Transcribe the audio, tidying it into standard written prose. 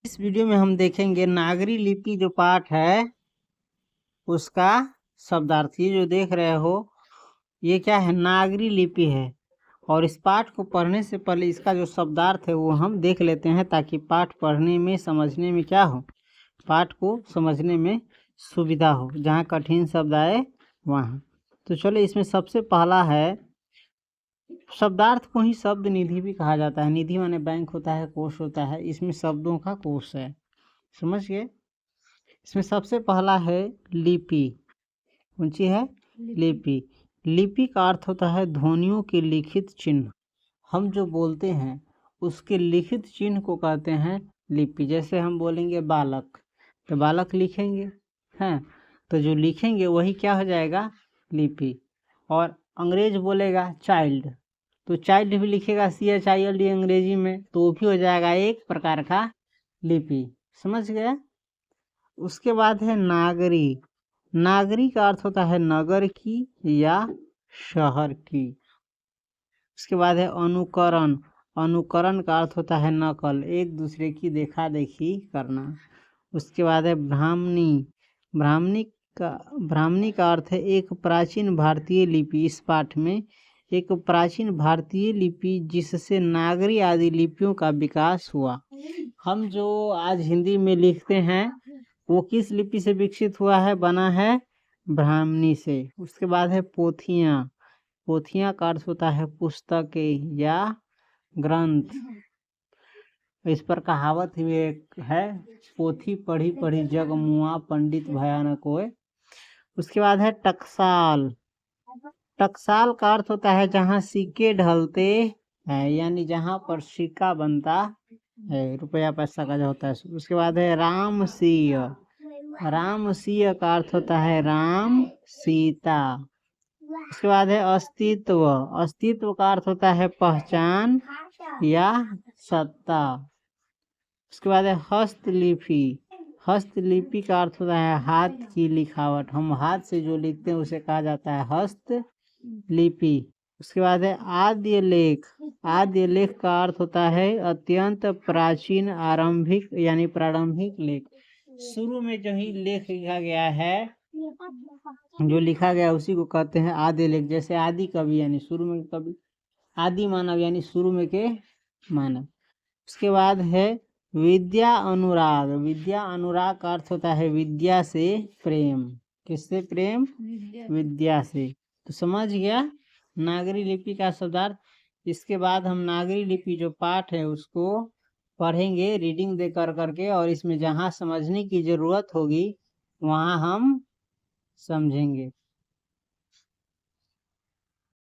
इस वीडियो में हम देखेंगे नागरी लिपि जो पाठ है उसका शब्दार्थ। ये जो देख रहे हो ये क्या है, नागरी लिपि है। और इस पाठ को पढ़ने से पहले इसका जो शब्दार्थ है वो हम देख लेते हैं, ताकि पाठ पढ़ने में समझने में क्या हो, पाठ को समझने में सुविधा हो, जहाँ कठिन शब्द आए वहाँ। तो चलो, इसमें सबसे पहला है, शब्दार्थ को ही शब्द निधि भी कहा जाता है। निधि माने बैंक होता है, कोश होता है, इसमें शब्दों का कोश है, समझ गए। इसमें सबसे पहला है लिपि। कौन सी है? लिपि। लिपि का अर्थ होता है ध्वनियों के लिखित चिन्ह। हम जो बोलते हैं उसके लिखित चिन्ह को कहते हैं लिपि। जैसे हम बोलेंगे बालक, तो बालक लिखेंगे हैं, तो जो लिखेंगे वही क्या हो जाएगा, लिपि। और अंग्रेज बोलेगा चाइल्ड, तो चाइल्ड भी लिखेगा CHILD अंग्रेजी में, तो वो भी हो जाएगा एक प्रकार का लिपि। समझ गए। उसके बाद है नागरी। नागरी का अर्थ होता है नगर की या शहर की। उसके बाद है अनुकरण। अनुकरण का अर्थ होता है नकल, एक दूसरे की देखा देखी करना। उसके बाद है ब्राह्मणी। ब्राह्मणी का अर्थ है एक प्राचीन भारतीय लिपि। इस पाठ में एक प्राचीन भारतीय लिपि जिससे नागरी आदि लिपियों का विकास हुआ। हम जो आज हिंदी में लिखते हैं वो किस लिपि से विकसित हुआ है, बना है ब्राह्मणी से। उसके बाद है पोथियाँ। पोथियाँ का अर्थ होता है पुस्तकें या ग्रंथ। इस पर कहावत भी एक है, पोथी पढ़ी पढ़ी जग मुआ, पंडित भयानक होए। उसके बाद है टकसाल। टकसाल का अर्थ होता है जहाँ सिक्के ढलते हैं, यानी जहाँ पर सिक्का बनता है, रुपया पैसा का जो होता है। उसके बाद है रामसीय। रामसीय का अर्थ होता है राम सीता। उसके बाद है अस्तित्व। अस्तित्व का अर्थ होता है पहचान या सत्ता। उसके बाद है हस्तलिपि। हस्तलिपि का अर्थ होता है हाथ की लिखावट। हम हाथ से जो लिखते हैं उसे कहा जाता है हस्तलिपि। उसके बाद है आद्य लेख। आद्य लेख का अर्थ होता है अत्यंत प्राचीन, आरंभिक यानी प्रारंभिक लेख। शुरू में जो ही लेख लिखा गया है, जो लिखा गया उसी को कहते हैं आद्य लेख। जैसे आदि कवि यानी शुरू में कवि, आदि मानव यानी शुरू में के मानव। उसके बाद है विद्या अनुराग। विद्या अनुराग का अर्थ होता है विद्या से प्रेम। किससे प्रेम? विद्या से। तो समझ गया नागरी लिपि का शब्दार्थ। इसके बाद हम नागरी लिपि जो पाठ है उसको पढ़ेंगे रीडिंग दे कर करके, और इसमें जहाँ समझने की जरूरत होगी वहाँ हम समझेंगे।